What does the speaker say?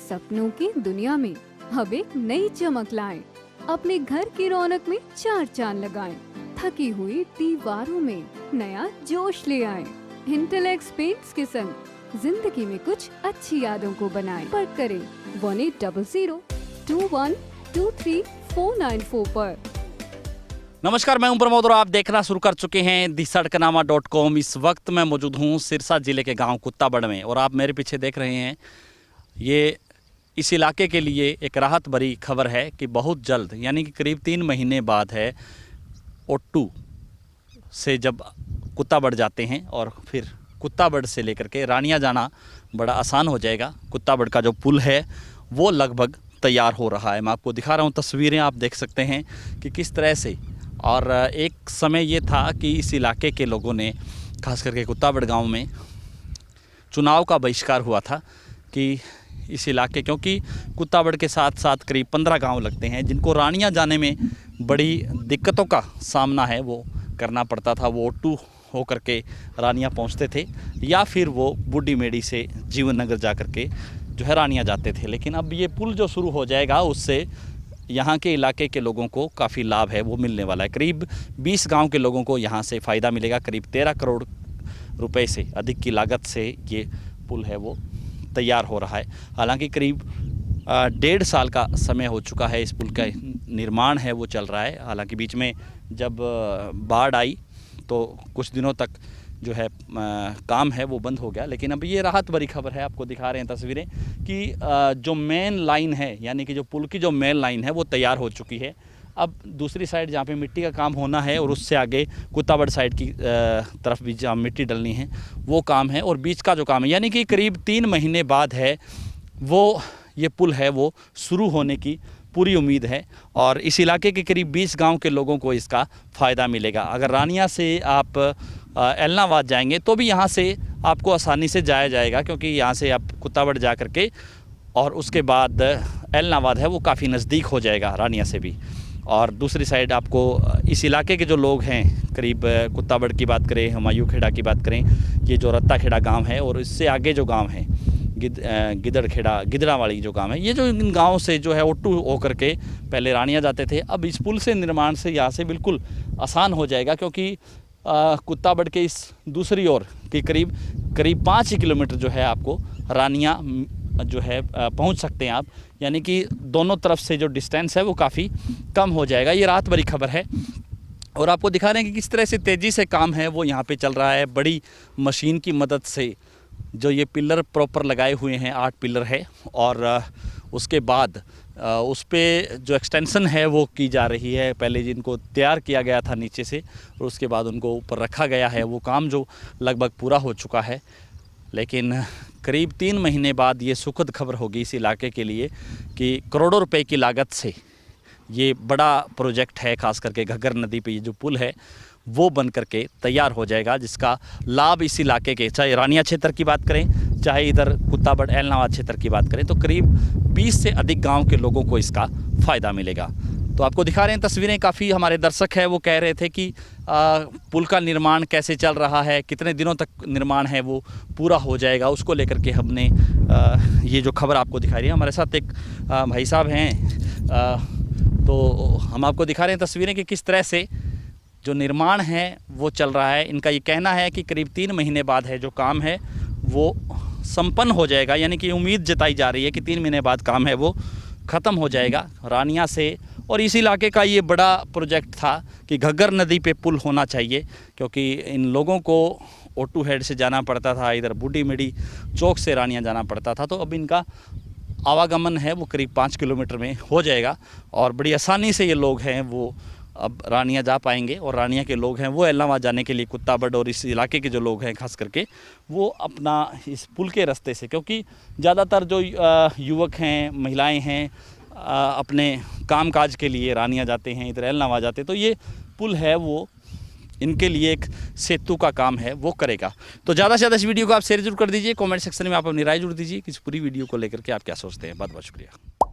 सपनों की दुनिया में अब एक नई चमक लाएं। अपने घर की रौनक में चार चांद लगाएं। थकी हुई दीवारों में नया जोश ले आएं। इंटेलेक्स पेंट्स के संग जिंदगी में कुछ अच्छी यादों को बनाएं। पर करें 180021239494 पर। नमस्कार, मैं हूं प्रमोद और आप देखना शुरू कर चुके हैं दी-सड़कनामा.com। इस वक्त मैं मौजूद हूं सिरसा जिले के गांव कुत्ताबड़ में और आप मेरे पीछे देख रहे हैं, ये इस इलाके के लिए एक राहत भरी खबर है कि बहुत जल्द यानी कि करीब 3 महीने बाद है ओट्टू से जब कुत्ताबड़ जाते हैं और फिर कुत्ताबड़ से लेकर के रानियां जाना बड़ा आसान हो जाएगा। कुत्ताबड़ का जो पुल है वो लगभग तैयार हो रहा है। मैं आपको दिखा रहा हूँ तस्वीरें, आप देख सकते हैं कि किस तरह से। और एक समय ये था कि इस इलाके के लोगों ने, खास करके कुत्ताबड़ गांव में चुनाव का बहिष्कार हुआ था कि इस इलाके, क्योंकि कुत्ताबड़ के साथ साथ करीब 15 गांव लगते हैं जिनको रानियां जाने में बड़ी दिक्कतों का सामना है वो करना पड़ता था। वो ओट्टू होकर के रानियां पहुंचते थे या फिर वो बूढ़ी मेड़ी से जीवन नगर जा कर के जो है रानियां जाते थे। लेकिन अब ये पुल जो शुरू हो जाएगा उससे यहाँ के इलाके के लोगों को काफ़ी लाभ है वो मिलने वाला है। करीब 20 गांव के लोगों को यहाँ से फ़ायदा मिलेगा। करीब 13 करोड़ रुपए से अधिक की लागत से ये पुल है वो तैयार हो रहा है। हालांकि करीब 1.5 साल का समय हो चुका है इस पुल का निर्माण है वो चल रहा है। हालांकि बीच में जब बाढ़ आई तो कुछ दिनों तक जो है काम है वो बंद हो गया। लेकिन अब ये राहत भरी खबर है, आपको दिखा रहे हैं तस्वीरें कि जो मेन लाइन है यानी कि जो पुल की जो मेन लाइन है वो तैयार हो चुकी है। अब दूसरी साइड जहाँ पे मिट्टी का काम होना है और उससे आगे कुत्ताबड़ साइड की तरफ भी जहाँ मिट्टी डलनी है वो काम है, और बीच का जो काम है यानी कि करीब 3 महीने बाद है वो ये पुल है वो शुरू होने की पूरी उम्मीद है। और इस इलाके के करीब 20 गांव के लोगों को इसका फ़ायदा मिलेगा। अगर रानिया से आप एलनाबाद जाएंगे तो भी यहाँ से आपको आसानी से जाया जाएगा, क्योंकि यहाँ से आप कुत्ताबड़ जा कर के और उसके बाद एलनाबाद है वो काफ़ी नज़दीक हो जाएगा रानिया से भी। और दूसरी साइड आपको इस इलाके के जो लोग हैं, करीब कुत्ताबड़ की बात करें, हुमायूं खेड़ा की बात करें, ये जो रत्ता खेड़ा गाँव है और इससे आगे जो गाँव है गिदड़ खेड़ा, गिदड़ावाड़ी जो गांव है, ये जो इन गाँव से जो है ओट्टू होकर के पहले रानियां जाते थे, अब इस पुल से निर्माण से यहाँ से बिल्कुल आसान हो जाएगा। क्योंकि कुत्ताबड़ के इस दूसरी ओर की करीब 5 किलोमीटर जो है आपको रानियां जो है पहुंच सकते हैं आप, यानी कि दोनों तरफ से जो डिस्टेंस है वो काफ़ी कम हो जाएगा। ये राहत भरी खबर है और आपको दिखा रहे हैं कि किस तरह से तेज़ी से काम है वो यहाँ पे चल रहा है। बड़ी मशीन की मदद से जो ये पिलर प्रॉपर लगाए हुए हैं, 8 पिलर है, और उसके बाद उस पर जो एक्सटेंशन है वो की जा रही है। पहले जिनको तैयार किया गया था नीचे से और उसके बाद उनको ऊपर रखा गया है, वो काम जो लगभग पूरा हो चुका है। लेकिन करीब 3 महीने बाद ये सुखद खबर होगी इस इलाके के लिए कि करोड़ों रुपए की लागत से ये बड़ा प्रोजेक्ट है, खास करके घग्गर नदी पे ये जो पुल है वो बन करके तैयार हो जाएगा, जिसका लाभ इस इलाके के, चाहे रानिया क्षेत्र की बात करें, चाहे इधर कुत्ताबड़ एलनाबाद क्षेत्र की बात करें, तो करीब 20 से अधिक गांव के लोगों को इसका फ़ायदा मिलेगा। तो आपको दिखा रहे हैं तस्वीरें। काफ़ी हमारे दर्शक हैं वो कह रहे थे कि पुल का निर्माण कैसे चल रहा है, कितने दिनों तक निर्माण है वो पूरा हो जाएगा, उसको लेकर के हमने ये जो खबर आपको दिखा रही है। हमारे साथ एक भाई साहब हैं, तो हम आपको दिखा रहे हैं तस्वीरें कि किस तरह से जो निर्माण है वो चल रहा है। इनका ये कहना है कि करीब 3 महीने बाद है जो काम है वो संपन्न हो जाएगा, यानी कि उम्मीद जताई जा रही है कि 3 महीने बाद काम है वो ख़त्म हो जाएगा रानिया से। और इस इलाके का ये बड़ा प्रोजेक्ट था कि घग्गर नदी पे पुल होना चाहिए, क्योंकि इन लोगों को ओट्टू हेड से जाना पड़ता था, इधर बूढ़ी मेड़ी चौक से रानिया जाना पड़ता था। तो अब इनका आवागमन है वो करीब 5 किलोमीटर में हो जाएगा और बड़ी आसानी से ये लोग हैं वो अब रानिया जा पाएंगे। और रानिया के लोग हैं वो एलनाबाद जाने के लिए कुत्ताबड़ और इस इलाके के जो लोग हैं खास करके वो अपना इस पुल के रास्ते से, क्योंकि ज़्यादातर जो युवक हैं, महिलाएं हैं, अपने कामकाज के लिए रानिया जाते हैं, इधर एलनाबाद जाते हैं, तो ये पुल है वो इनके लिए एक सेतु का काम है वो करेगा। तो ज़्यादा से ज़्यादा इस वीडियो को आप शेयर जरूर कर दीजिए। कमेंट सेक्शन में आप अपनी राय जरूर दीजिए कि इस पूरी वीडियो को लेकर के आप क्या सोचते हैं। बहुत बहुत शुक्रिया।